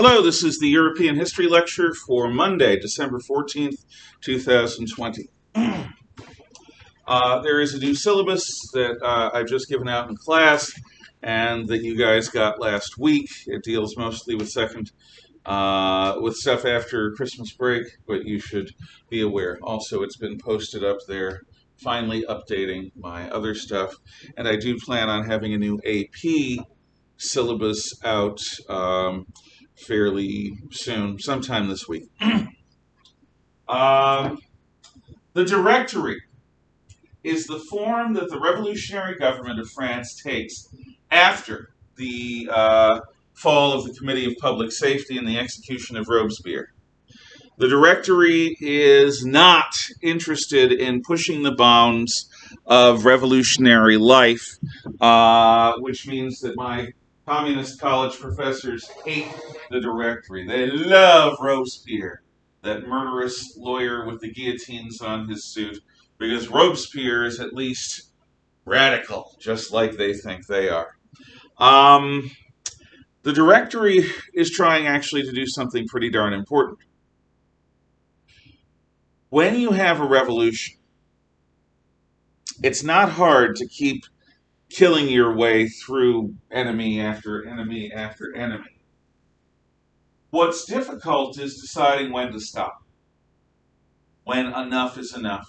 Hello, this is the European History Lecture for Monday, December 14th, 2020. There is a new syllabus that I've just given out in class and that you guys got last week. It deals mostly with with stuff after Christmas break, but you should be aware. Also, it's been posted up there, finally updating my other stuff. And I do plan on having a new AP syllabus out fairly soon, sometime this week. The Directory is the form that the revolutionary government of France takes after the fall of the Committee of Public Safety and the execution of Robespierre. The Directory is not interested in pushing the bounds of revolutionary life, which means that my communist college professors hate the Directory. They love Robespierre, that murderous lawyer with the guillotines on his suit, because Robespierre is at least radical, just like they think they are. The Directory is trying actually to do something pretty darn important. When you have a revolution, it's not hard to keep killing your way through enemy after enemy after enemy. What's difficult is deciding when to stop, when enough is enough,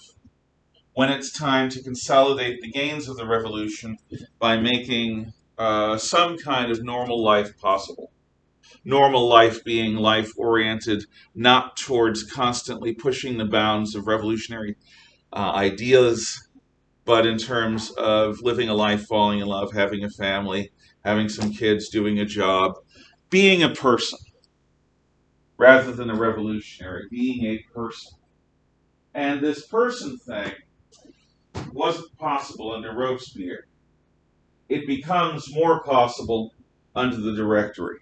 when it's time to consolidate the gains of the revolution by making some kind of normal life possible. Normal life being life oriented not towards constantly pushing the bounds of revolutionary ideas, but in terms of living a life, falling in love, having a family, having some kids, doing a job, being a person, rather than a revolutionary, being a person. And this person thing wasn't possible under Robespierre. It becomes more possible under the Directory.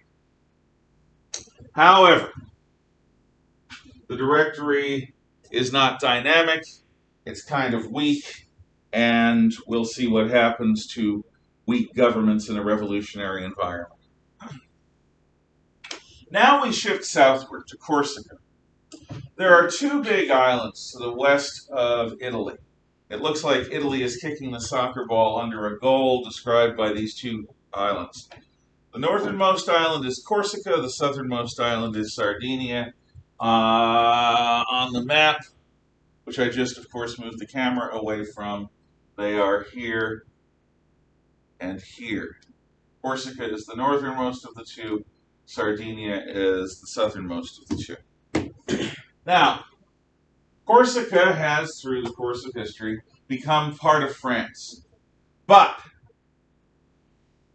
However, the Directory is not dynamic, it's kind of weak, and we'll see what happens to weak governments in a revolutionary environment. Now we shift southward to Corsica. There are two big islands to the west of Italy. It looks like Italy is kicking the soccer ball under a goal described by these two islands. The northernmost island is Corsica, the southernmost island is Sardinia. On the map, which I just, of course, moved the camera away from, they are here and here. Corsica is the northernmost of the two. Sardinia is the southernmost of the two. Now, Corsica has, through the course of history, become part of France. But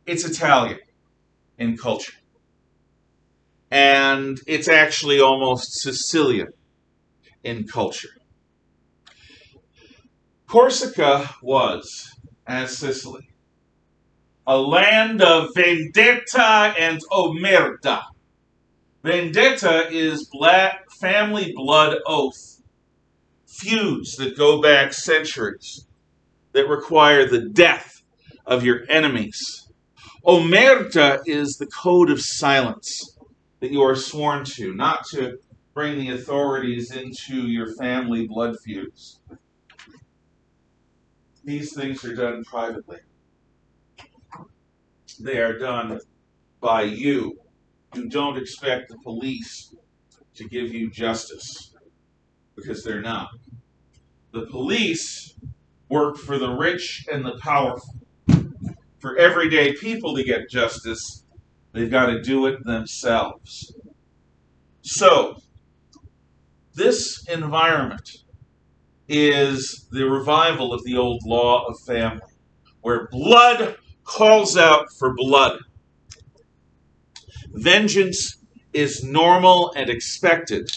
it's Italian in culture. And it's actually almost Sicilian in culture. Corsica was, as Sicily, a land of vendetta and omerta. Vendetta is family blood oath, feuds that go back centuries, that require the death of your enemies. Omerta is the code of silence that you are sworn to, not to bring the authorities into your family blood feuds. These things are done privately. They are done by you. You don't expect the police to give you justice, because they're not. The police work for the rich and the powerful. For everyday people to get justice, they've got to do it themselves. So, this environment is the revival of the old law of family, where blood calls out for blood. Vengeance is normal and expected,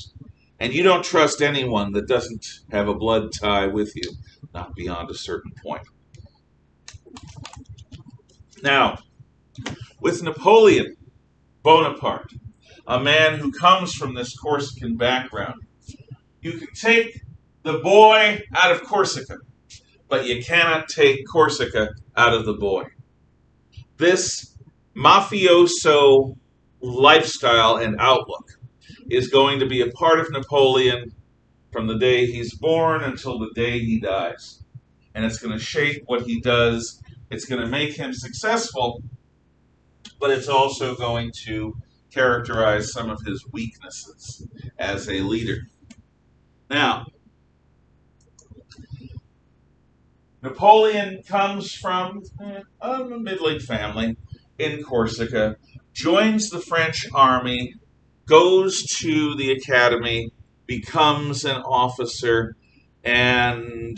and you don't trust anyone that doesn't have a blood tie with you, not beyond a certain point. Now, with Napoleon Bonaparte, a man who comes from this Corsican background, you can take the boy out of Corsica, but you cannot take Corsica out of the boy. This mafioso lifestyle and outlook is going to be a part of Napoleon from the day he's born until the day he dies. And it's going to shape what he does. It's going to make him successful, but it's also going to characterize some of his weaknesses as a leader. Now, Napoleon comes from a middling family in Corsica, joins the French army, goes to the academy, becomes an officer, and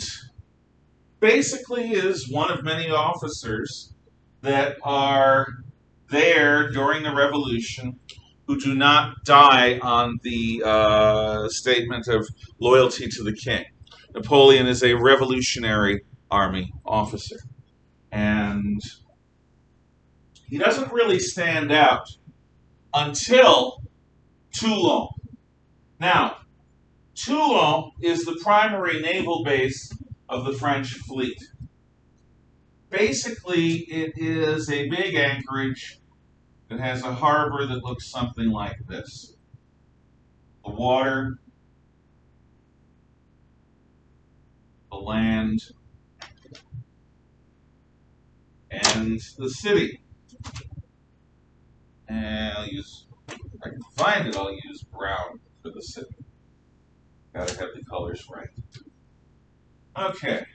basically is one of many officers that are there during the revolution who do not die on the statement of loyalty to the king. Napoleon is a revolutionary army officer, and he doesn't really stand out until Toulon. Now, Toulon is the primary naval base of the French fleet. Basically, it is a big anchorage that has a harbor that looks something like this. The water, the land, and the city. And if I can find it, I'll use brown for the city. Gotta have the colors right. Okay.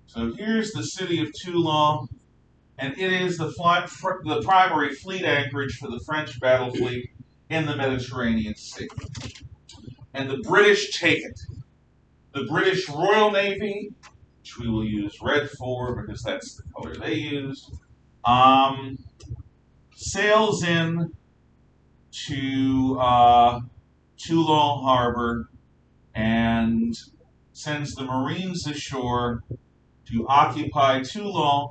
So here's the city of Toulon, and it is the primary fleet anchorage for the French battle fleet in the Mediterranean Sea. And the British take it. The British Royal Navy, which we will use red for because that's the color they used, sails in to Toulon Harbor and sends the Marines ashore to occupy Toulon,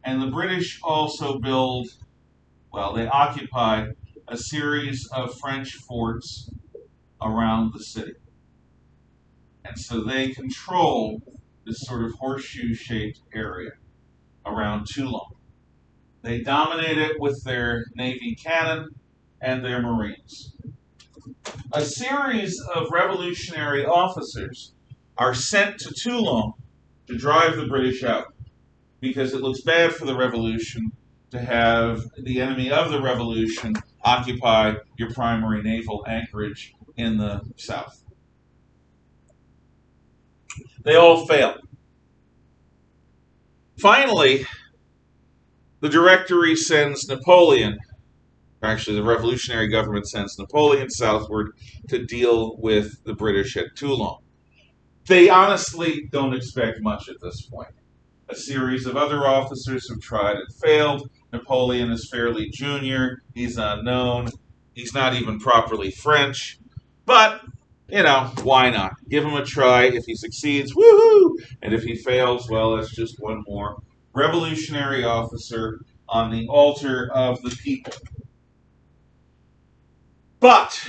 and the British also they occupy a series of French forts around the city. And so they control this sort of horseshoe-shaped area around Toulon. They dominate it with their Navy cannon and their Marines. A series of revolutionary officers are sent to Toulon to drive the British out, because it looks bad for the revolution to have the enemy of the revolution occupy your primary naval anchorage in the south. They all fail. Finally, the Directory sends Napoleon, actually the revolutionary government sends Napoleon southward to deal with the British at Toulon. They honestly don't expect much at this point. A series of other officers have tried and failed. Napoleon is fairly junior. He's unknown. He's not even properly French. But, why not? Give him a try. If he succeeds, woohoo! And if he fails, well, that's just one more revolutionary officer on the altar of the people. But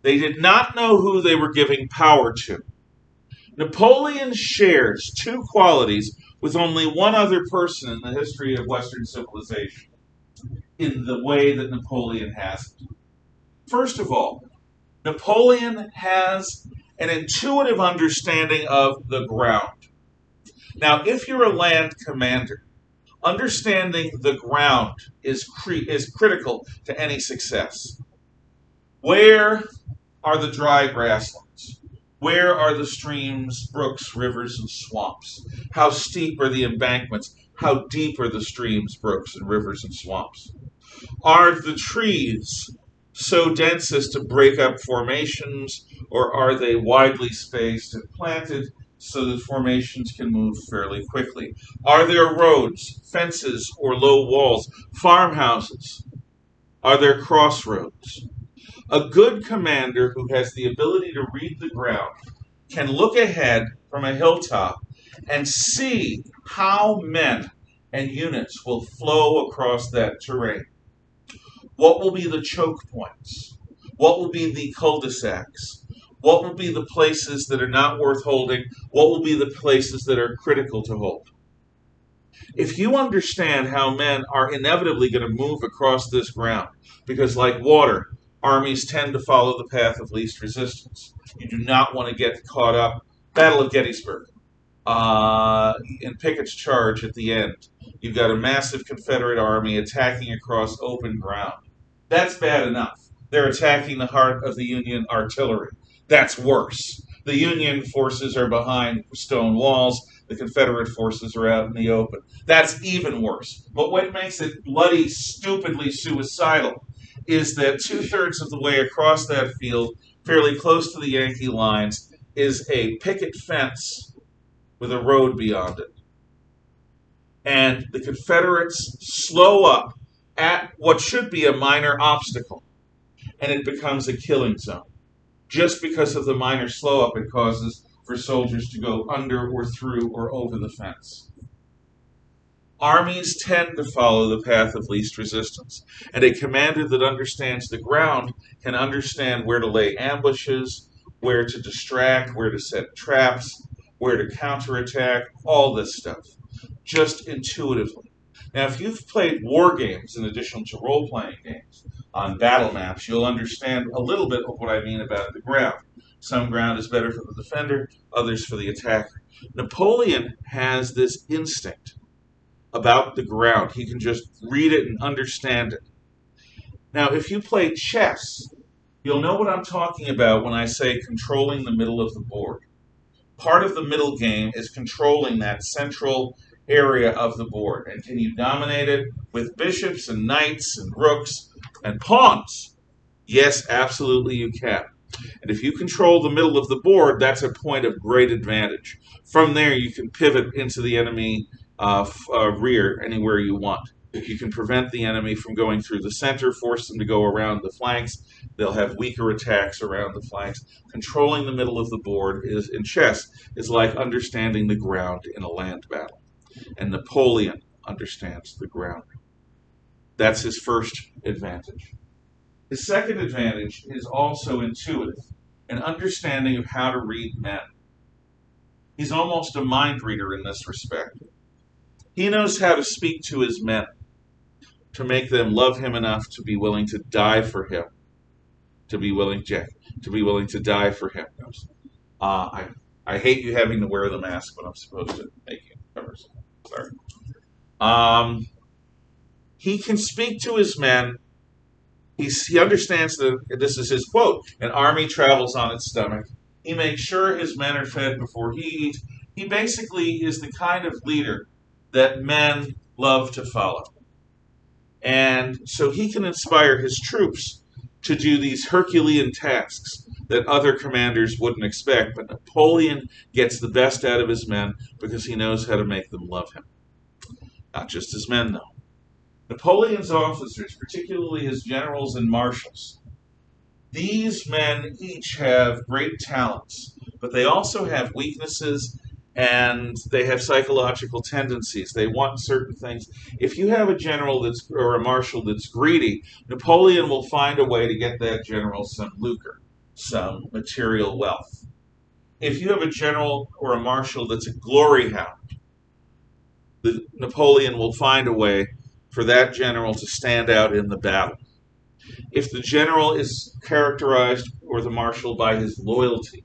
they did not know who they were giving power to. Napoleon shares two qualities with only one other person in the history of Western civilization in the way that Napoleon has it. First of all, Napoleon has an intuitive understanding of the ground. Now, if you're a land commander, understanding the ground is critical to any success. Where are the dry grasslands? Where are the streams, brooks, rivers, and swamps? How steep are the embankments? How deep are the streams, brooks, and rivers, and swamps? Are the trees so dense as to break up formations, or are they widely spaced and planted so that formations can move fairly quickly? Are there roads, fences, or low walls, farmhouses? Are there crossroads? A good commander who has the ability to read the ground can look ahead from a hilltop and see how men and units will flow across that terrain. What will be the choke points? What will be the cul-de-sacs? What will be the places that are not worth holding? What will be the places that are critical to hold? If you understand how men are inevitably going to move across this ground, because like water, armies tend to follow the path of least resistance. You do not want to get caught up. Battle of Gettysburg. In Pickett's charge at the end, you've got a massive Confederate army attacking across open ground. That's bad enough. They're attacking the heart of the Union artillery. That's worse. The Union forces are behind stone walls. The Confederate forces are out in the open. That's even worse. But what makes it bloody, stupidly suicidal is that two-thirds of the way across that field, fairly close to the Yankee lines, is a picket fence with a road beyond it. And the Confederates slow up at what should be a minor obstacle, and it becomes a killing zone. Just because of the minor slow up it causes for soldiers to go under or through or over the fence. Armies tend to follow the path of least resistance, and a commander that understands the ground can understand where to lay ambushes, where to distract, where to set traps, where to counterattack, all this stuff, just intuitively. Now, if you've played war games in addition to role-playing games on battle maps, you'll understand a little bit of what I mean about the ground. Some ground is better for the defender, others for the attacker. Napoleon has this instinct about the ground. He can just read it and understand it. Now, if you play chess, you'll know what I'm talking about when I say controlling the middle of the board. Part of the middle game is controlling that central area of the board. And can you dominate it with bishops and knights and rooks and pawns? Yes, absolutely you can. And if you control the middle of the board, that's a point of great advantage. From there, you can pivot into the enemy rear anywhere you want. You can prevent the enemy from going through the center, force them to go around the flanks. They'll have weaker attacks around the flanks. Controlling the middle of the board is in chess is like understanding the ground in a land battle. And Napoleon understands the ground. That's his first advantage. His second advantage is also intuitive, an understanding of how to read men. He's almost a mind reader in this respect. He knows how to speak to his men, to make them love him enough to be willing to die for him, to be willing to die for him. I hate you having to wear the mask when I'm supposed to make you cover. Sorry. He can speak to his men. He understands that this is his quote: "An army travels on its stomach." He makes sure his men are fed before he eats. He basically is the kind of leader that men love to follow. And so he can inspire his troops to do these Herculean tasks that other commanders wouldn't expect. But Napoleon gets the best out of his men because he knows how to make them love him. Not just his men, though. Napoleon's officers, particularly his generals and marshals, these men each have great talents, but they also have weaknesses and they have psychological tendencies. They want certain things. If you have a general or a marshal that's greedy, Napoleon will find a way to get that general some lucre, some material wealth. If you have a general or a marshal that's a glory hound, Napoleon will find a way for that general to stand out in the battle. If the general is characterized, or the marshal, by his loyalty,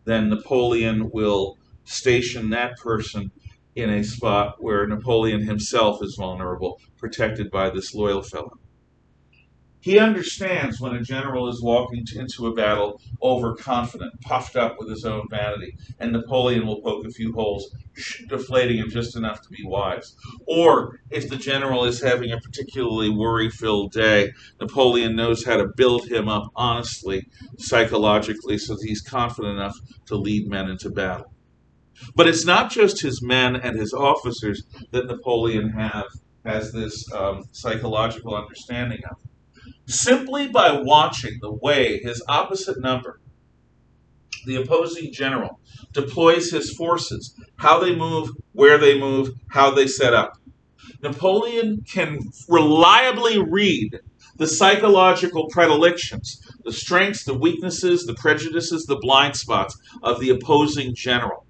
then Napoleon will station that person in a spot where Napoleon himself is vulnerable, protected by this loyal fellow. He understands when a general is walking into a battle overconfident, puffed up with his own vanity, and Napoleon will poke a few holes, deflating him just enough to be wise. Or if the general is having a particularly worry-filled day, Napoleon knows how to build him up honestly, psychologically, so that he's confident enough to lead men into battle. But it's not just his men and his officers that Napoleon has this psychological understanding of. Simply by watching the way his opposite number, the opposing general, deploys his forces, how they move, where they move, how they set up, Napoleon can reliably read the psychological predilections, the strengths, the weaknesses, the prejudices, the blind spots of the opposing general.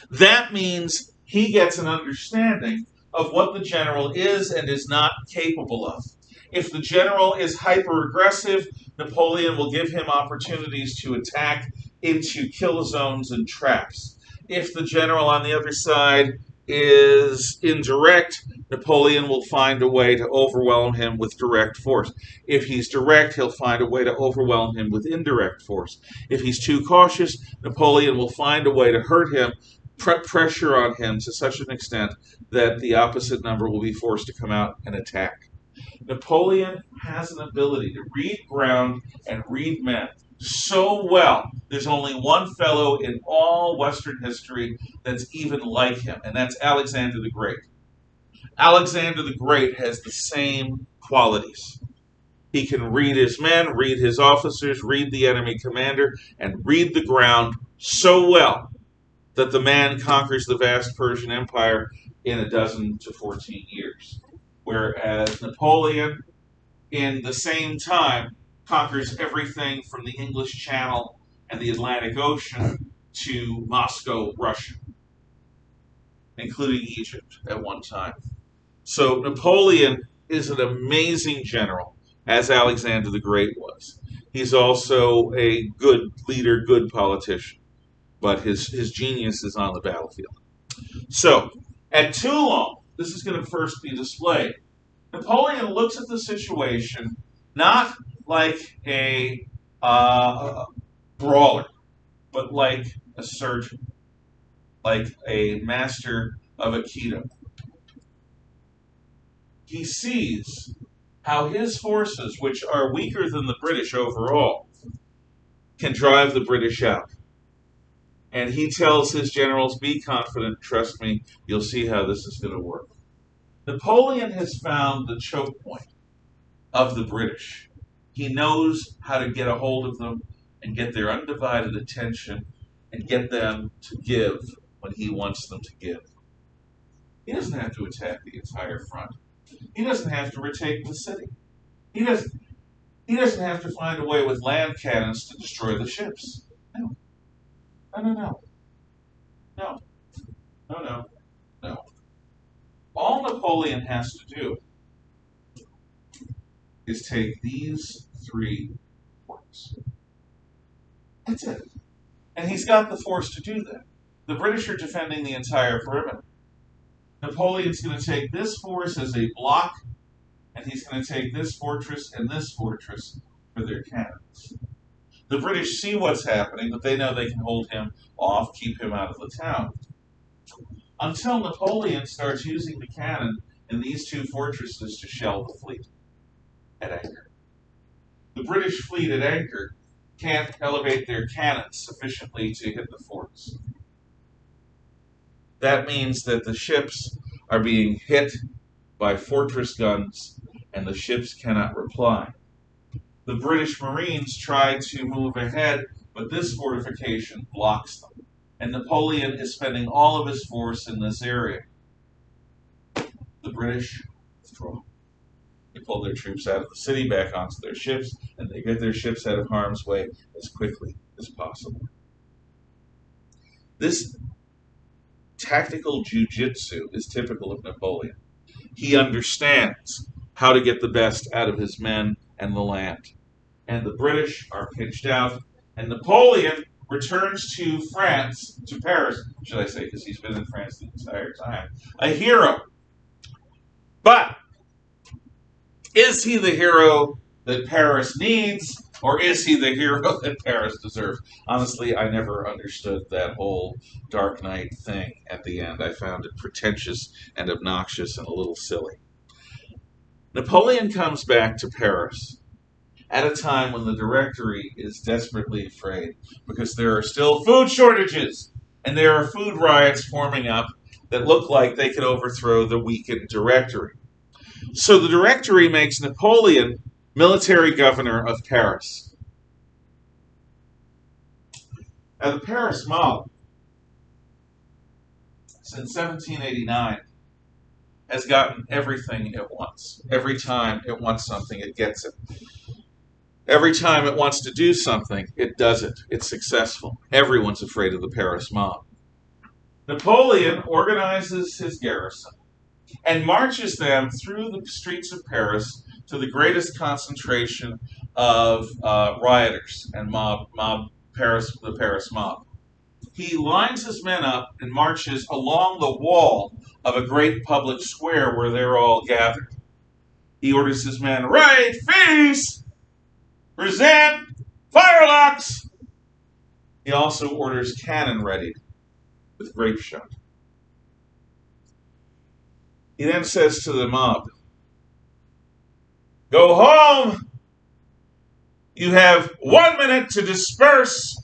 That means he gets an understanding of what the general is and is not capable of. If the general is hyper aggressive, Napoleon will give him opportunities to attack into kill zones and traps. If the general on the other side is indirect, Napoleon will find a way to overwhelm him with direct force. If he's direct, he'll find a way to overwhelm him with indirect force. If he's too cautious, Napoleon will find a way to hurt him, put pressure on him to such an extent that the opposite number will be forced to come out and attack. Napoleon has an ability to read ground and read men so well. There's only one fellow in all Western history that's even like him, and that's Alexander the Great. Alexander the Great has the same qualities. He can read his men, read his officers, read the enemy commander, and read the ground so well that the man conquers the vast Persian Empire in a dozen to 14 years. Whereas Napoleon, in the same time, conquers everything from the English Channel and the Atlantic Ocean to Moscow, Russia, including Egypt at one time. So Napoleon is an amazing general, as Alexander the Great was. He's also a good leader, good politician, but his genius is on the battlefield. So, at Toulon, this is going to first be displayed. Napoleon looks at the situation not like a brawler, but like a surgeon, like a master of Aikido. He sees how his forces, which are weaker than the British overall, can drive the British out. And he tells his generals, be confident, trust me, you'll see how this is going to work. Napoleon has found the choke point of the British. He knows how to get a hold of them and get their undivided attention and get them to give when he wants them to give. He doesn't have to attack the entire front. He doesn't have to retake the city. He doesn't have to find a way with land cannons to destroy the ships. No. No. No. No, no, no. All Napoleon has to do is take these 3 points. That's it. And he's got the force to do that. The British are defending the entire perimeter. Napoleon's going to take this force as a block, and he's going to take this fortress and this fortress for their cannons. The British see what's happening, but they know they can hold him off, keep him out of the town. Until Napoleon starts using the cannon in these 2 fortresses to shell the fleet at anchor. The British fleet at anchor can't elevate their cannons sufficiently to hit the forts. That means that the ships are being hit by fortress guns, and the ships cannot reply. The British Marines try to move ahead, but this fortification blocks them. And Napoleon is spending all of his force in this area. The British withdraw. They pull their troops out of the city back onto their ships, and they get their ships out of harm's way as quickly as possible. This tactical jujitsu is typical of Napoleon. He understands how to get the best out of his men and the land. And the British are pitched out, and Napoleon returns to France, to Paris, should I say, because he's been in France the entire time, a hero. But is he the hero that Paris needs, or is he the hero that Paris deserves? Honestly, I never understood that whole Dark Knight thing at the end. I found it pretentious and obnoxious and a little silly. Napoleon comes back to Paris at a time when the Directory is desperately afraid because there are still food shortages and there are food riots forming up that look like they could overthrow the weakened Directory. So the Directory makes Napoleon military governor of Paris. Now, the Paris mob, since 1789, has gotten everything it wants. Every time it wants something, it gets it. Every time it wants to do something, it does it. It's successful. Everyone's afraid of the Paris mob. Napoleon organizes his garrison and marches them through the streets of Paris to the greatest concentration of rioters and the Paris mob. He lines his men up and marches along the wall of a great public square where they're all gathered. He orders his men, right, face, present, firelocks. He also orders cannon ready with grape shot. He then says to the mob, go home. You have 1 minute to disperse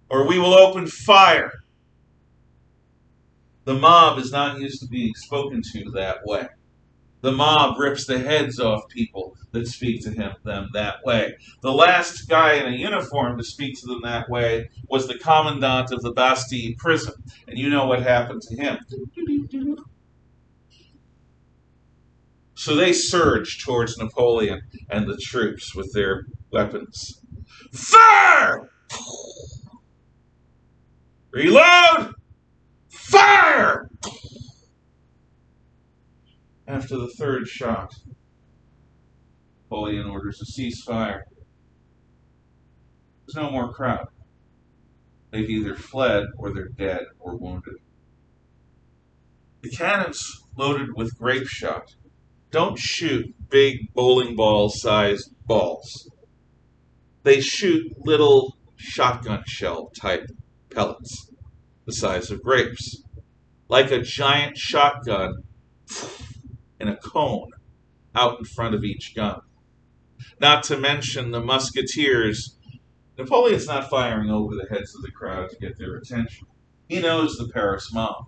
or we will open fire. The mob is not used to being spoken to that way. The mob rips the heads off people that speak to them that way. The last guy in a uniform to speak to them that way was the commandant of the Bastille prison. And you know what happened to him. So they surge towards Napoleon and the troops with their weapons. Fire! Reload! Fire! After the third shot, Napoleon orders a ceasefire. There's no more crowd. They've either fled or they're dead or wounded. The cannons loaded with grape shot don't shoot big bowling ball sized balls. They shoot little shotgun shell type pellets the size of grapes, like a giant shotgun in a cone out in front of each gun. Not to mention the musketeers. Napoleon's not firing over the heads of the crowd to get their attention. He knows the Paris mob.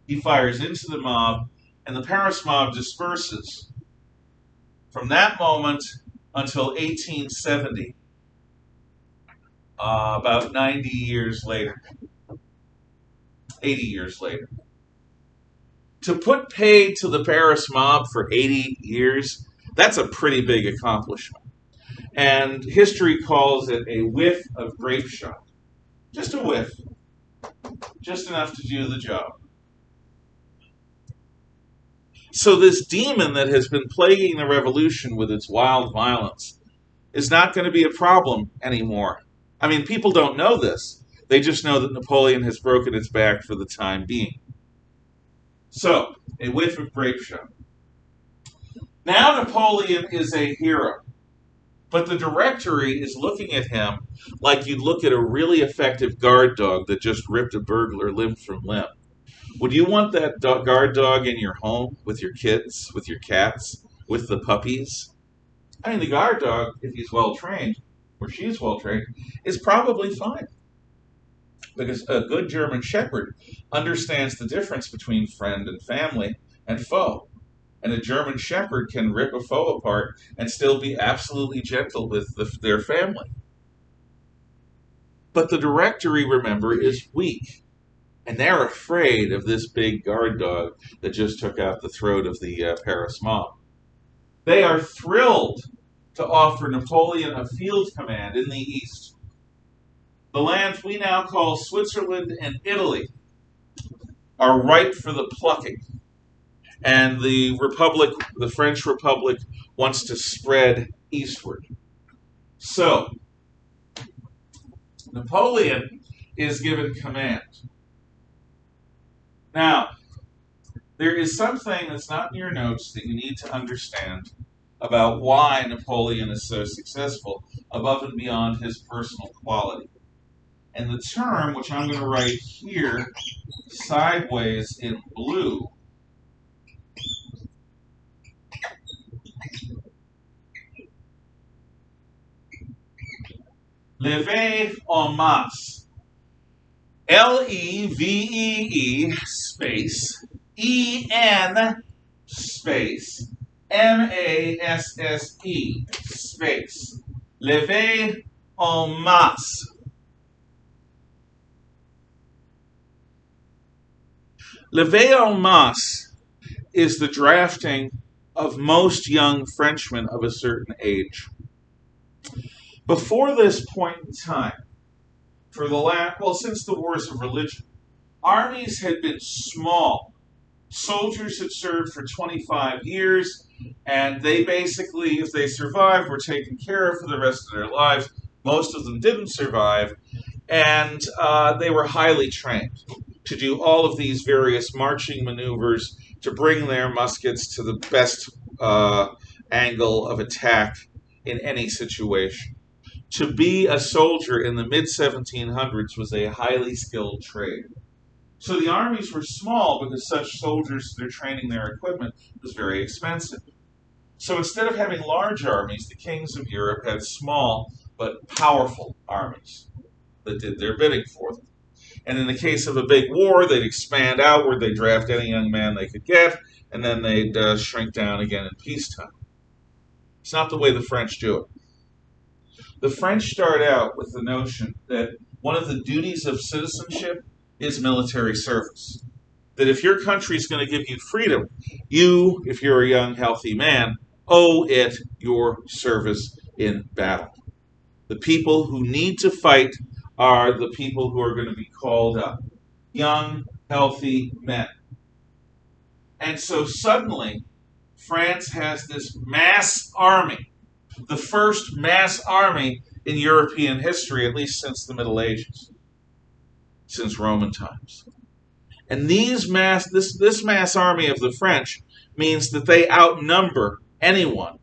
He fires into the mob, and the Paris mob disperses. From that moment until 1870, about 90 years later, 80 years later. To put paid to the Paris mob for 80 years, that's a pretty big accomplishment. And history calls it a whiff of grape shot. Just a whiff. Just enough to do the job. So this demon that has been plaguing the revolution with its wild violence is not going to be a problem anymore. I mean, people don't know this. They just know that Napoleon has broken its back for the time being. So, a whiff of grape shot. Now Napoleon is a hero, but the Directory is looking at him like you'd look at a really effective guard dog that just ripped a burglar limb from limb. Would you want that guard dog in your home with your kids, with your cats, with the puppies? I mean, the guard dog, if he's well trained, or she's well trained, is probably fine. Because a good German Shepherd understands the difference between friend and family and foe. And a German Shepherd can rip a foe apart and still be absolutely gentle with their family. But the Directory, remember, is weak. And they're afraid of this big guard dog that just took out the throat of the Paris mob. They are thrilled to offer Napoleon a field command in the east. The lands we now call Switzerland and Italy are ripe for the plucking. And the Republic, the French Republic, wants to spread eastward. So, Napoleon is given command. Now, there is something that's not in your notes that you need to understand about why Napoleon is so successful above and beyond his personal quality. And the term, which I'm going to write here sideways in blue, lever en masse. Levee space En space Masse space lever en masse. Lever en masse is the drafting of most young Frenchmen of a certain age. Before this point in time, since the wars of religion, Armies had been small. Soldiers had served for 25 years, and they basically, if they survived, were taken care of for the rest of their lives. Most of them didn't survive, and they were highly trained to do all of these various marching maneuvers to bring their muskets to the best angle of attack in any situation. To be a soldier in the mid 1700s was a highly skilled trade. So the armies were small because such soldiers, their training, their equipment was very expensive. So instead of having large armies, the kings of Europe had small but powerful armies that did their bidding for them. And in the case of a big war, they'd expand outward, they'd draft any young man they could get, and then they'd shrink down again in peacetime. It's not the way the French do it. The French start out with the notion that one of the duties of citizenship is military service. That if your country is going to give you freedom, you, if you're a young, healthy man, owe it your service in battle. The people who need to fight are the people who are going to be called up. Young, healthy men. And so suddenly, France has this mass army, the first mass army in European history, at least since the Middle Ages, since Roman times. And this mass army of the French means that they outnumber anyone,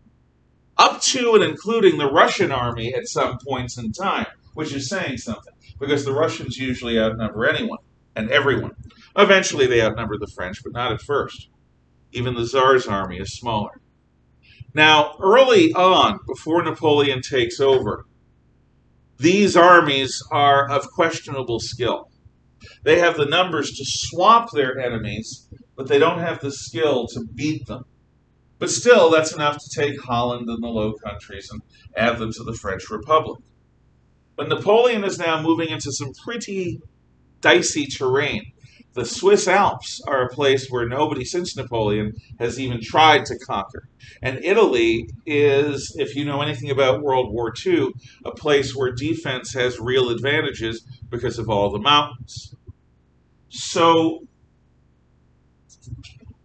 up to and including the Russian army at some points in time, which is saying something, because the Russians usually outnumber anyone and everyone. Eventually they outnumber the French, but not at first. Even the Tsar's army is smaller. Now, early on, before Napoleon takes over, these armies are of questionable skill. They have the numbers to swamp their enemies, but they don't have the skill to beat them. But still, that's enough to take Holland and the Low Countries and add them to the French Republic. But Napoleon is now moving into some pretty dicey terrain. The Swiss Alps are a place where nobody since Napoleon has even tried to conquer. And Italy is, if you know anything about World War II, a place where defense has real advantages because of all the mountains. So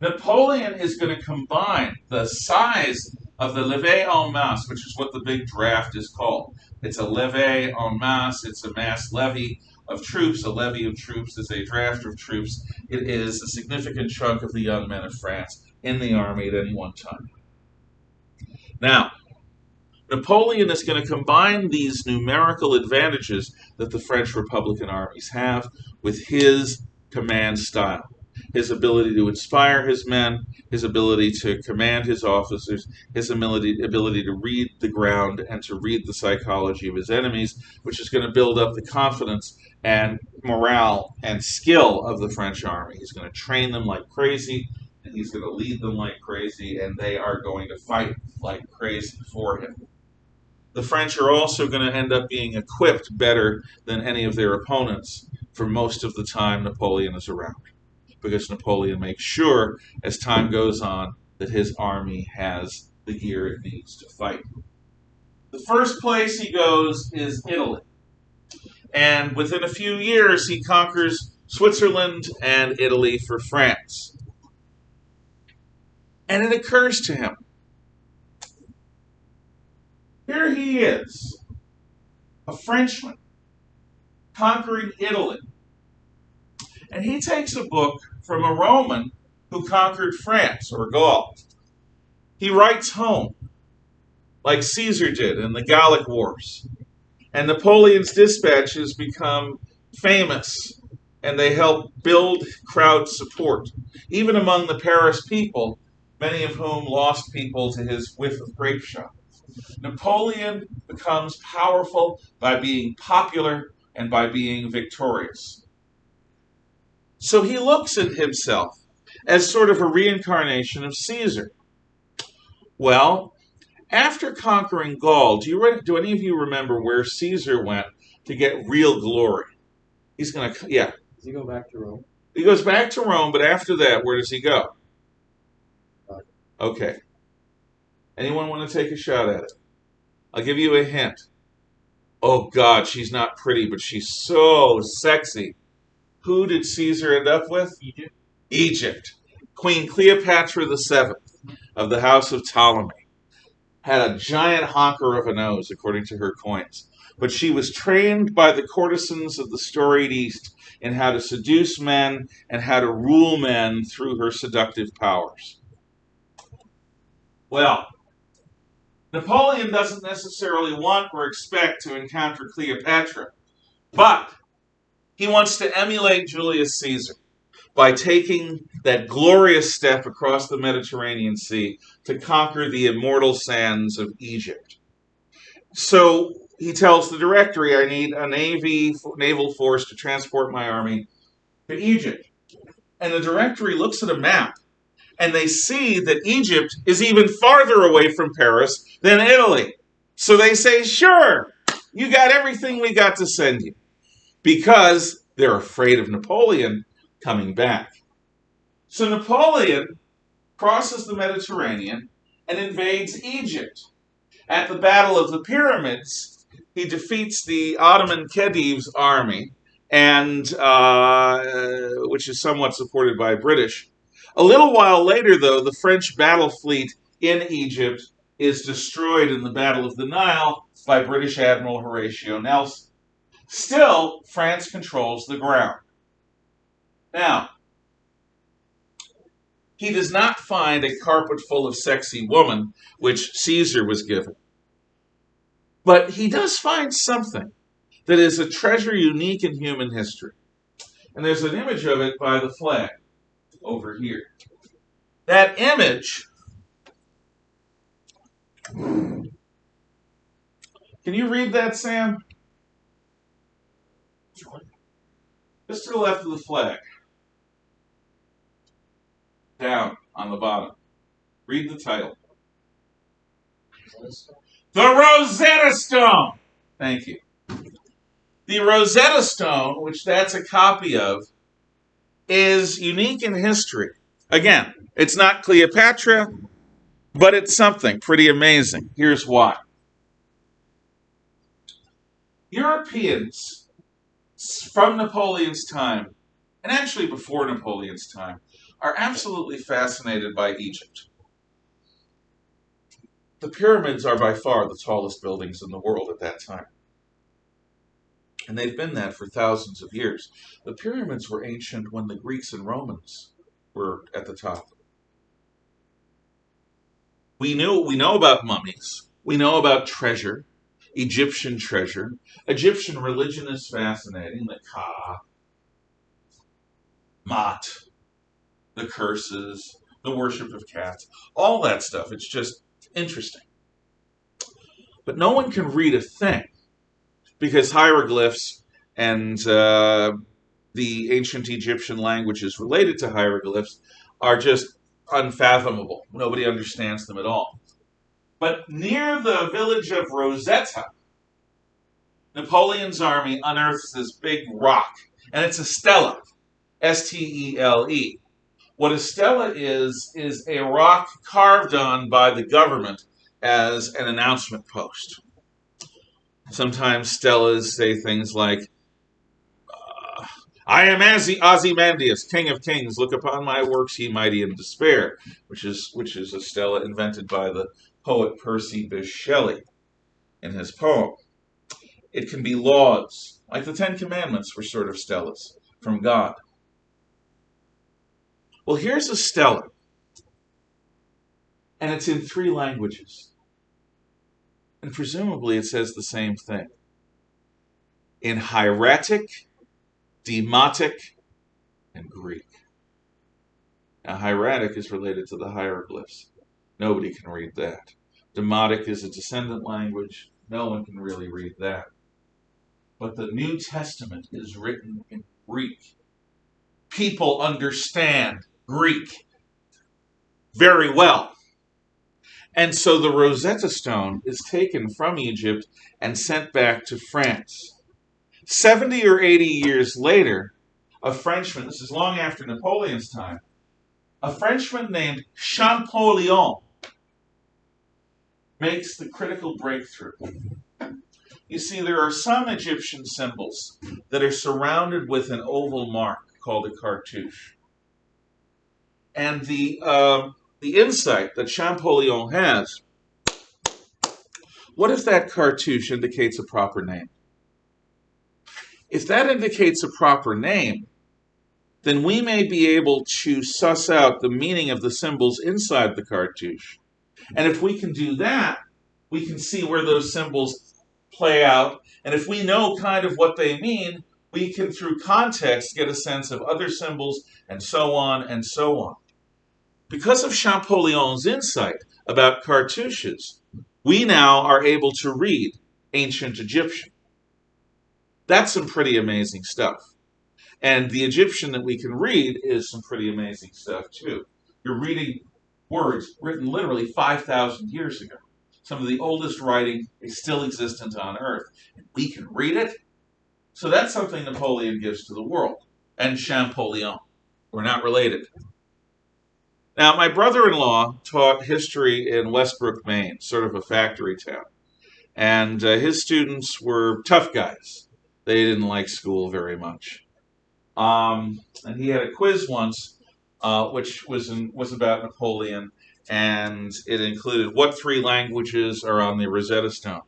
Napoleon is going to combine the size of the levée en masse, which is what the big draft is called. It's a levée en masse, it's a mass levy of troops. A levy of troops is a draft of troops. It is a significant chunk of the young men of France in the army at any one time. Now, Napoleon is going to combine these numerical advantages that the French Republican armies have with his command style. His ability to inspire his men, his ability to command his officers, his ability to read the ground and to read the psychology of his enemies, which is going to build up the confidence and morale and skill of the French army. He's going to train them like crazy, and he's going to lead them like crazy, and they are going to fight like crazy for him. The French are also going to end up being equipped better than any of their opponents for most of the time Napoleon is around, because Napoleon makes sure, as time goes on, that his army has the gear it needs to fight. The first place he goes is Italy. And within a few years, he conquers Switzerland and Italy for France. And it occurs to him, here he is, a Frenchman, conquering Italy. And he takes a book from a Roman who conquered France, or Gaul. He writes home, like Caesar did in the Gallic Wars. And Napoleon's dispatches become famous, and they help build crowd support, even among the Paris people, many of whom lost people to his whiff of grape shot. Napoleon becomes powerful by being popular and by being victorious. So he looks at himself as sort of a reincarnation of Caesar. Well, after conquering Gaul, do any of you remember where Caesar went to get real glory? He's going to, yeah. Does he go back to Rome? He goes back to Rome, but after that, where does he go? Okay. Anyone want to take a shot at it? I'll give you a hint. Oh, God, she's not pretty, but she's so sexy. Who did Caesar end up with? Egypt. Egypt. Queen Cleopatra VII of the House of Ptolemy had a giant honker of a nose, according to her coins. But she was trained by the courtesans of the storied East in how to seduce men and how to rule men through her seductive powers. Well, Napoleon doesn't necessarily want or expect to encounter Cleopatra, but he wants to emulate Julius Caesar by taking that glorious step across the Mediterranean Sea to conquer the immortal sands of Egypt. So he tells the Directory, I need a naval force to transport my army to Egypt. And the Directory looks at a map, and they see that Egypt is even farther away from Paris than Italy. So they say, sure, you got everything we got to send you, because they're afraid of Napoleon coming back. So Napoleon crosses the Mediterranean and invades Egypt. At the Battle of the Pyramids, he defeats the Ottoman Khedive's army, and which is somewhat supported by British. A little while later, though, the French battle fleet in Egypt is destroyed in the Battle of the Nile by British Admiral Horatio Nelson. Still, France controls the ground. Now, he does not find a carpet full of sexy women, which Caesar was given. But he does find something that is a treasure unique in human history. And there's an image of it by the flag over here. That image, can you read that, Sam? Just to the left of the flag. Down on the bottom. Read the title. The Rosetta Stone! Thank you. The Rosetta Stone, which that's a copy of, is unique in history. Again, it's not Cleopatra, but it's something pretty amazing. Here's why. Europeans from Napoleon's time, and actually before Napoleon's time, are absolutely fascinated by Egypt. The pyramids are by far the tallest buildings in the world at that time. And they've been that for thousands of years. The pyramids were ancient when the Greeks and Romans were at the top. We know about mummies. We know about treasure, Egyptian treasure. Egyptian religion is fascinating. The Ka, Mot, the curses, the worship of cats, all that stuff. It's just interesting. But no one can read a thing because hieroglyphs and the ancient Egyptian languages related to hieroglyphs are just unfathomable. Nobody understands them at all. But near the village of Rosetta, Napoleon's army unearths this big rock, and it's a stela, S-T-E-L-E. What a stela is a rock carved on by the government as an announcement post. Sometimes stelas say things like, I am Ozymandias, King of Kings. Look upon my works, ye mighty in despair, which is a stela invented by the poet Percy Bysshe Shelley in his poem. It can be laws, like the Ten Commandments were sort of stelas from God. Well, here's a stela, and it's in 3 languages. And presumably it says the same thing. In hieratic, demotic, and Greek. Now, hieratic is related to the hieroglyphs. Nobody can read that. Demotic is a descendant language. No one can really read that. But the New Testament is written in Greek. People understand Greek very well. And so the Rosetta Stone is taken from Egypt and sent back to France. 70 or 80 years later, a Frenchman, this is long after Napoleon's time, a Frenchman named Napoleon makes the critical breakthrough. You see, there are some Egyptian symbols that are surrounded with an oval mark called a cartouche. And the insight that Champollion has, what if that cartouche indicates a proper name? If that indicates a proper name, then we may be able to suss out the meaning of the symbols inside the cartouche. And if we can do that, we can see where those symbols play out. And if we know kind of what they mean, we can, through context, get a sense of other symbols, and so on and so on. Because of Champollion's insight about cartouches, we now are able to read ancient Egyptian. That's some pretty amazing stuff. And the Egyptian that we can read is some pretty amazing stuff, too. You're reading words written literally 5,000 years ago. Some of the oldest writing is still existent on Earth. And we can read it. So that's something Napoleon gives to the world. And Champollion. We're not related. Now, my brother-in-law taught history in Westbrook, Maine, sort of a factory town. And his students were tough guys. They didn't like school very much. And he had a quiz once, which was about Napoleon, and it included what three languages are on the Rosetta Stone.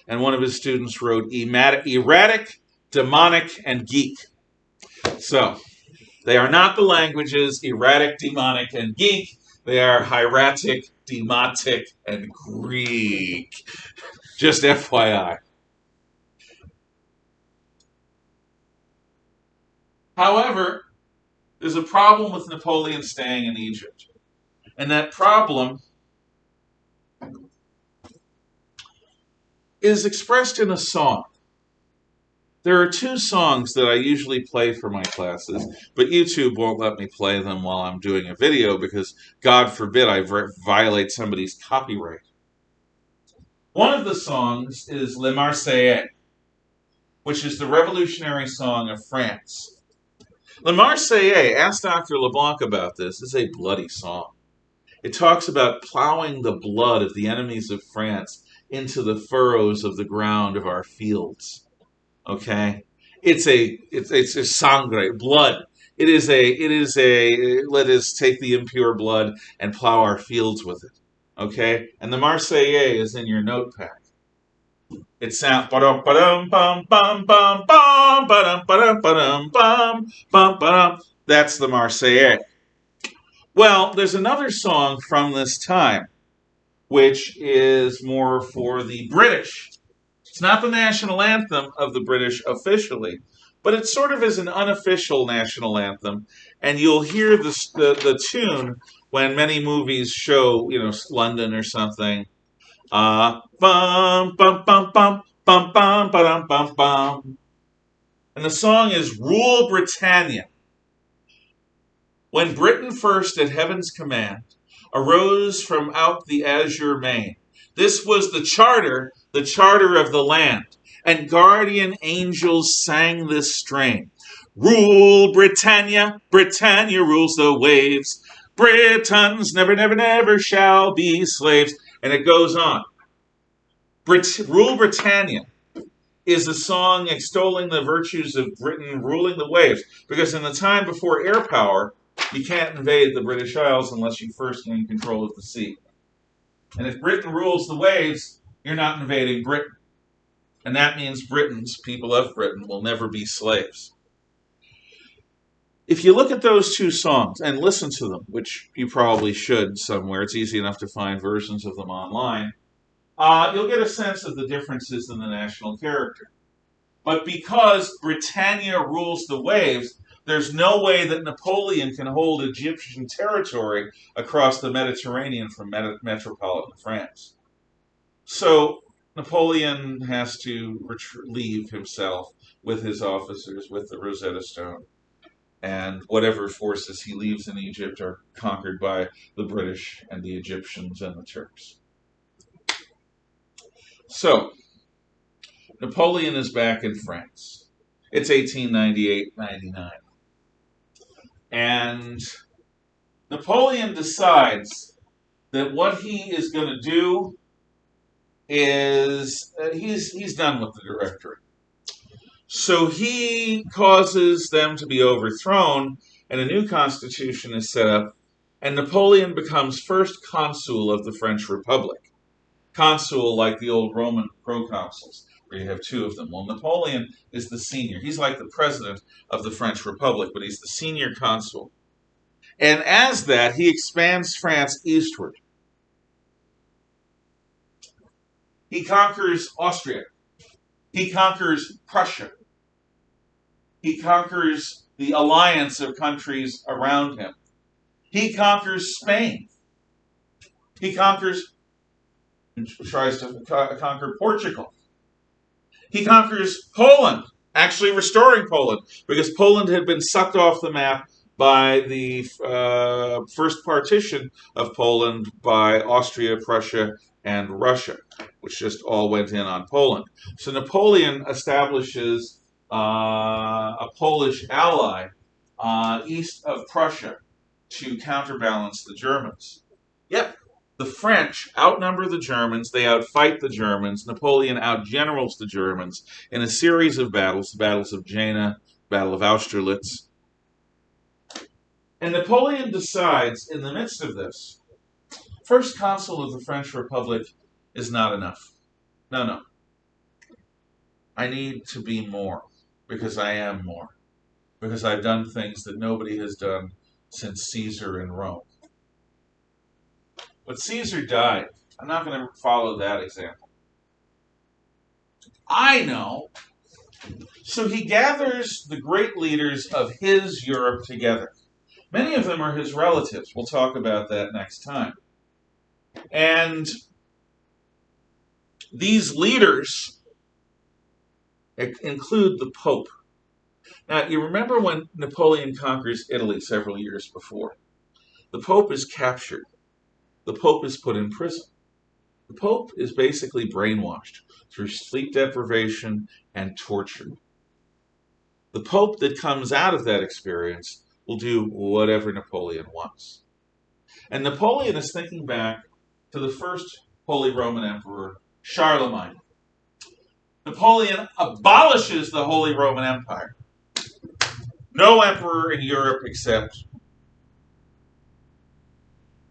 And one of his students wrote erratic, demonic, and geek. So, they are not the languages erratic, demonic, and geek. They are hieratic, demotic, and Greek. Just FYI. However, there's a problem with Napoleon staying in Egypt. And that problem is expressed in a song. There are two songs that I usually play for my classes, but YouTube won't let me play them while I'm doing a video because, God forbid, I violate somebody's copyright. One of the songs is Le Marseillaise, which is the revolutionary song of France. Le Marseillaise, ask Dr. LeBlanc about this, is a bloody song. It talks about plowing the blood of the enemies of France into the furrows of the ground of our fields. Okay, it's a sangre, blood. It is a let us take the impure blood and plow our fields with it. Okay, and the Marseillaise is in your notepad. It sounds ba-dum ba-dum bum bum bum bum ba-dum ba-dum ba-dum bum bum ba-dum. That's the Marseillaise. Well, there's another song from this time, which is more for the British. It's not the national anthem of the British officially, but it sort of is an unofficial national anthem. And you'll hear the tune when many movies show, London or something. Bum, bum, bum, bum, bum, bum, bum, bum, bum. And the song is Rule Britannia. When Britain first at heaven's command arose from out the azure main, this was the charter of the land, and guardian angels sang this strain. Rule Britannia, Britannia rules the waves. Britons never, never, never shall be slaves. And it goes on. Rule Britannia is a song extolling the virtues of Britain ruling the waves, because in the time before air power, you can't invade the British Isles unless you first gain control of the sea. And if Britain rules the waves, you're not invading Britain. And that means Britons, people of Britain, will never be slaves. If you look at those two songs and listen to them, which you probably should somewhere, it's easy enough to find versions of them online, you'll get a sense of the differences in the national character. But because Britannia rules the waves, there's no way that Napoleon can hold Egyptian territory across the Mediterranean from metropolitan France. So Napoleon has to leave himself with his officers, with the Rosetta Stone. And whatever forces he leaves in Egypt are conquered by the British and the Egyptians and the Turks. So, Napoleon is back in France. It's 1898-99. And Napoleon decides that what he is going to do is he's done with the Directory. So he causes them to be overthrown, and a new constitution is set up, and Napoleon becomes first consul of the French Republic. Consul like the old Roman proconsuls, where you have two of them. Well, Napoleon is the senior. He's like the president of the French Republic, but he's the senior consul. And as that, he expands France eastward. He conquers Austria. He conquers Prussia. He conquers the alliance of countries around him. He conquers Spain. He tries to conquer Portugal. He conquers Poland, actually restoring Poland, because Poland had been sucked off the map by the first partition of Poland by Austria, Prussia, and Russia, which just all went in on Poland. So Napoleon establishes a Polish ally east of Prussia to counterbalance the Germans. Yep, the French outnumber the Germans, they outfight the Germans. Napoleon outgenerals the Germans in a series of battles, the battles of Jena, Battle of Austerlitz. And Napoleon decides, in the midst of this, first consul of the French Republic is not enough. No. I need to be more, because I am more. Because I've done things that nobody has done since Caesar in Rome. But Caesar died. I'm not going to follow that example. I know. So he gathers the great leaders of his Europe together. Many of them are his relatives. We'll talk about that next time. And these leaders include the Pope. Now, you remember when Napoleon conquers Italy several years before? The Pope is captured. The Pope is put in prison. The Pope is basically brainwashed through sleep deprivation and torture. The Pope that comes out of that experience will do whatever Napoleon wants. And Napoleon is thinking back to the first Holy Roman Emperor, Charlemagne. Napoleon abolishes the Holy Roman Empire. No emperor in Europe except,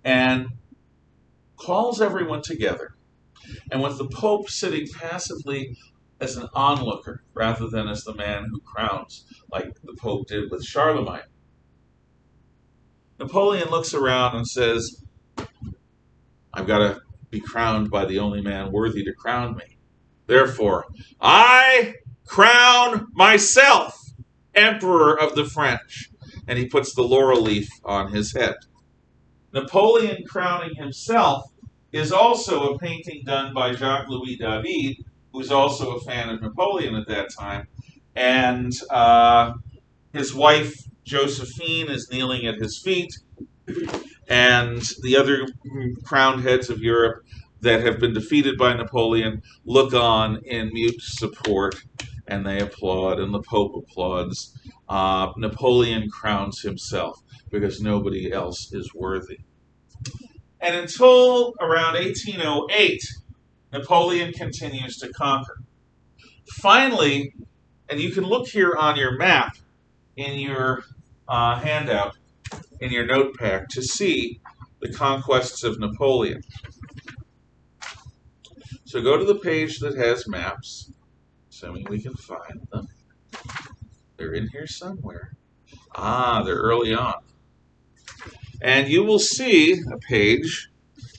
and calls everyone together. And with the Pope sitting passively as an onlooker rather than as the man who crowns, like the Pope did with Charlemagne, Napoleon looks around and says, I've got to be crowned by the only man worthy to crown me. Therefore, I crown myself Emperor of the French. And he puts the laurel leaf on his head. Napoleon crowning himself is also a painting done by Jacques-Louis David, who's also a fan of Napoleon at that time. And his wife, Josephine, is kneeling at his feet. And the other crowned heads of Europe that have been defeated by Napoleon look on in mute support, and they applaud, and the Pope applauds. Napoleon crowns himself because nobody else is worthy. And until around 1808, Napoleon continues to conquer. Finally, and you can look here on your map in your handout, in your notepad, to see the conquests of Napoleon. So go to the page that has maps, assuming we can find them. They're in here somewhere. They're early on. And you will see a page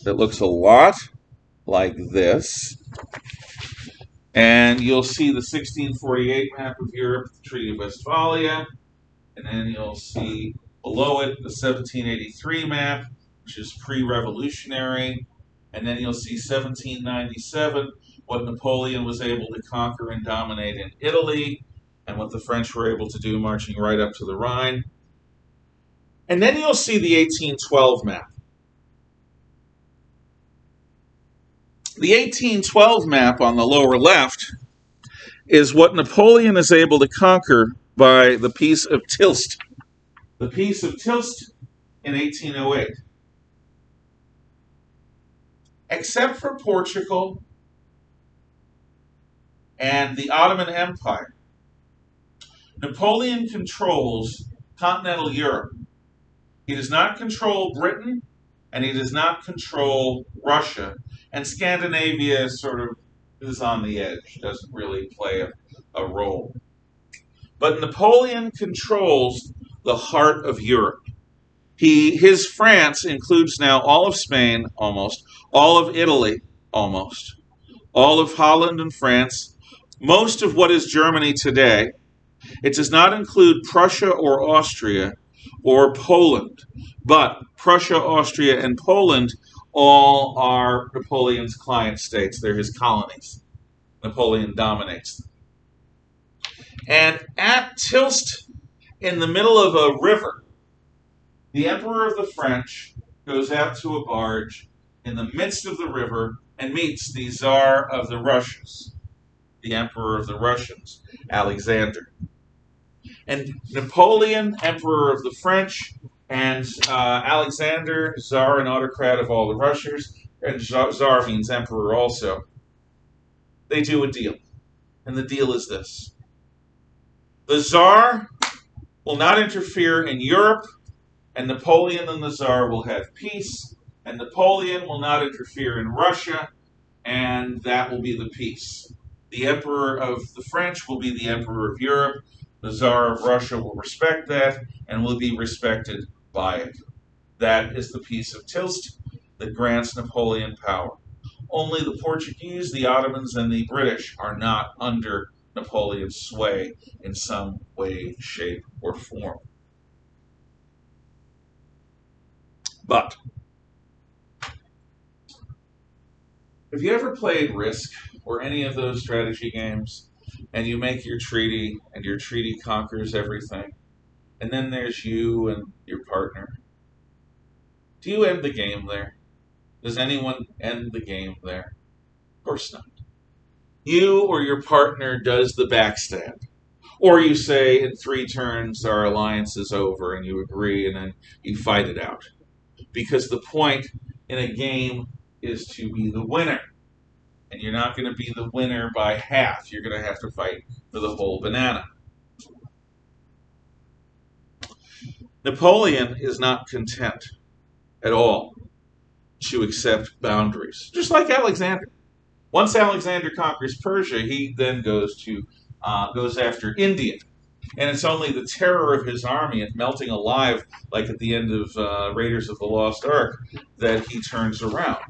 that looks a lot like this. And you'll see the 1648 map of Europe, the Treaty of Westphalia. And then you'll see below it the 1783 map, which is pre-revolutionary. And then you'll see 1797, what Napoleon was able to conquer and dominate in Italy, and what the French were able to do marching right up to the Rhine. And then you'll see the 1812 map. The 1812 map on the lower left is what Napoleon is able to conquer by the Peace of Tilst. The Peace of Tilst in 1808. Except for Portugal and the Ottoman Empire. Napoleon controls continental Europe. He does not control Britain, and he does not control Russia. And Scandinavia sort of is on the edge, doesn't really play a role. But Napoleon controls the heart of Europe. His France includes now all of Spain, almost, all of Italy, almost, all of Holland and France, most of what is Germany today. It does not include Prussia or Austria or Poland, but Prussia, Austria, and Poland all are Napoleon's client states. They're his colonies. Napoleon dominates them. And at Tilst, in the middle of a river, the Emperor of the French goes out to a barge in the midst of the river and meets the Tsar of the Russians, the Emperor of the Russians, Alexander. And Napoleon, Emperor of the French, and Alexander, Tsar and autocrat of all the Russians, and Tsar means emperor also, they do a deal. And the deal is this. The Tsar will not interfere in Europe, and Napoleon and the Tsar will have peace, and Napoleon will not interfere in Russia, and that will be the peace. The Emperor of the French will be the Emperor of Europe. The Tsar of Russia will respect that and will be respected by it. That is the Peace of Tilst that grants Napoleon power. Only the Portuguese, the Ottomans, and the British are not under Napoleon's sway in some way, shape, or form. But have you ever played Risk or any of those strategy games, and you make your treaty, and your treaty conquers everything, and then there's you and your partner? Do you end the game there? Does anyone end the game there? Of course not. You or your partner does the backstab. Or you say, in 3 turns, our alliance is over, and you agree, and then you fight it out. Because the point in a game is to be the winner. And you're not going to be the winner by half. You're going to have to fight for the whole banana. Napoleon is not content at all to accept boundaries, just like Alexander. Once Alexander conquers Persia, he then goes after India, and it's only the terror of his army and melting alive, like at the end of Raiders of the Lost Ark, that he turns around.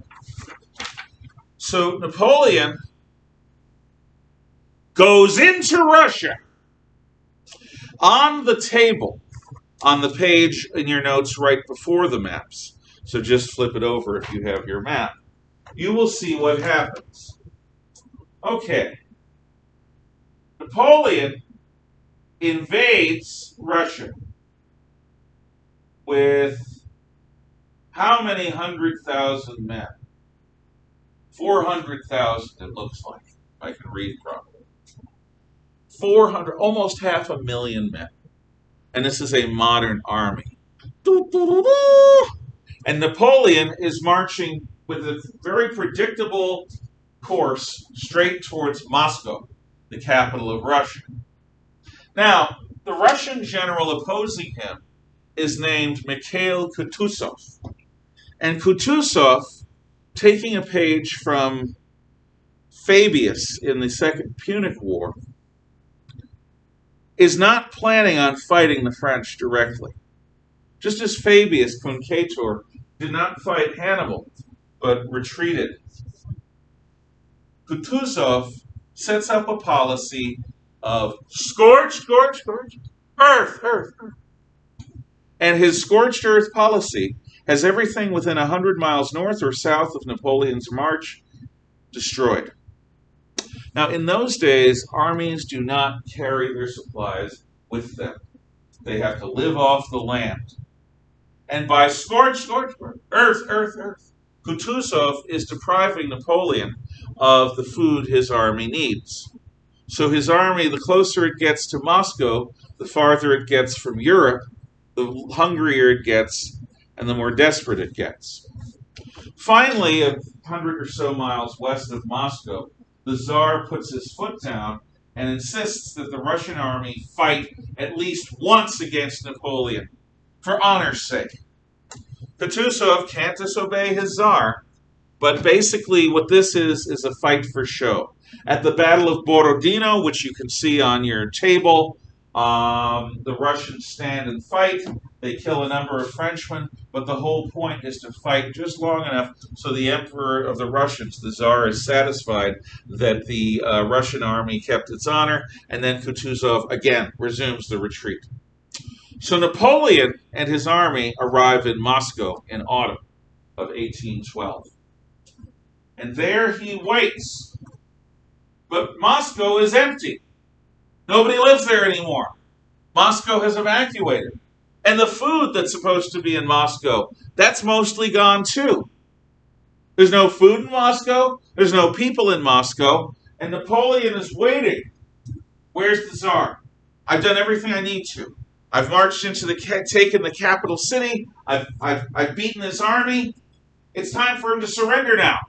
So Napoleon goes into Russia. On the table, on the page in your notes right before the maps, so just flip it over if you have your map, you will see what happens. Okay. Napoleon invades Russia with how many 100,000 men? 400,000, it looks like, if I can read properly. 400, almost 500,000 men. And this is a modern army. And Napoleon is marching with a very predictable course straight towards Moscow, the capital of Russia. Now, the Russian general opposing him is named Mikhail Kutuzov. And Kutuzov, taking a page from Fabius in the Second Punic War, is not planning on fighting the French directly. Just as Fabius Cunctator did not fight Hannibal, but retreated, Kutuzov sets up a policy of scorched earth. And his scorched earth policy has everything within 100 miles north or south of Napoleon's march destroyed. Now, in those days, armies do not carry their supplies with them. They have to live off the land. And by scorched earth, Kutuzov is depriving Napoleon of the food his army needs. So his army, the closer it gets to Moscow, the farther it gets from Europe, the hungrier it gets, and the more desperate it gets. Finally, 100 or so miles west of Moscow, the Tsar puts his foot down and insists that the Russian army fight at least once against Napoleon, for honor's sake. Kutuzov can't disobey his Tsar, but basically what this is a fight for show. At the Battle of Borodino, which you can see on your table, the Russians stand and fight. They kill a number of Frenchmen, but the whole point is to fight just long enough so the Emperor of the Russians, the Tsar, is satisfied that the Russian army kept its honor, and then Kutuzov again resumes the retreat. So Napoleon and his army arrive in Moscow in autumn of 1812. And there he waits. But Moscow is empty. Nobody lives there anymore. Moscow has evacuated. And the food that's supposed to be in Moscow, that's mostly gone too. There's no food in Moscow. There's no people in Moscow. And Napoleon is waiting. Where's the Tsar? I've done everything I need to. I've marched into taken the capital city. I've beaten his army. It's time for him to surrender now.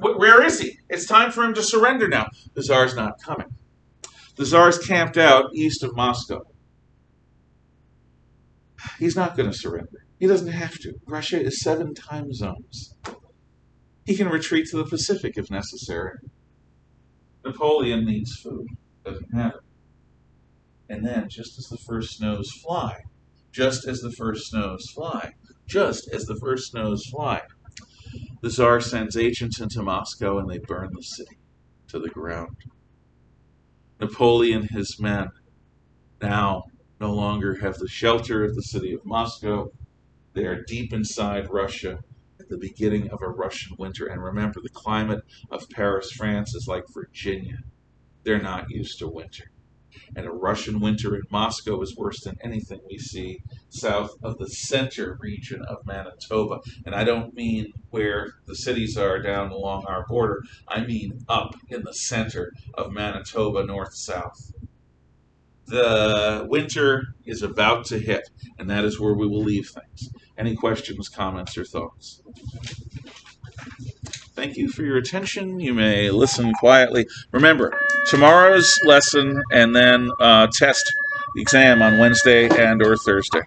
Where is he? It's time for him to surrender now. The Tsar's not coming. The Tsar's camped out east of Moscow. He's not going to surrender. He doesn't have to. Russia is 7 time zones. He can retreat to the Pacific if necessary. Napoleon needs food. Doesn't have it. And then, just as the first snows fly, the Tsar sends agents into Moscow and they burn the city to the ground. Napoleon and his men now no longer have the shelter of the city of Moscow. They are deep inside Russia at the beginning of a Russian winter. And remember, the climate of Paris, France is like Virginia. They're not used to winter. And a Russian winter in Moscow is worse than anything we see south of the center region of Manitoba. And I don't mean where the cities are down along our border. I mean up in the center of Manitoba, north-south. The winter is about to hit, and that is where we will leave things. Any questions, comments, or thoughts? Thank you for your attention. You may listen quietly. Remember, tomorrow's lesson and then test exam on Wednesday and or Thursday.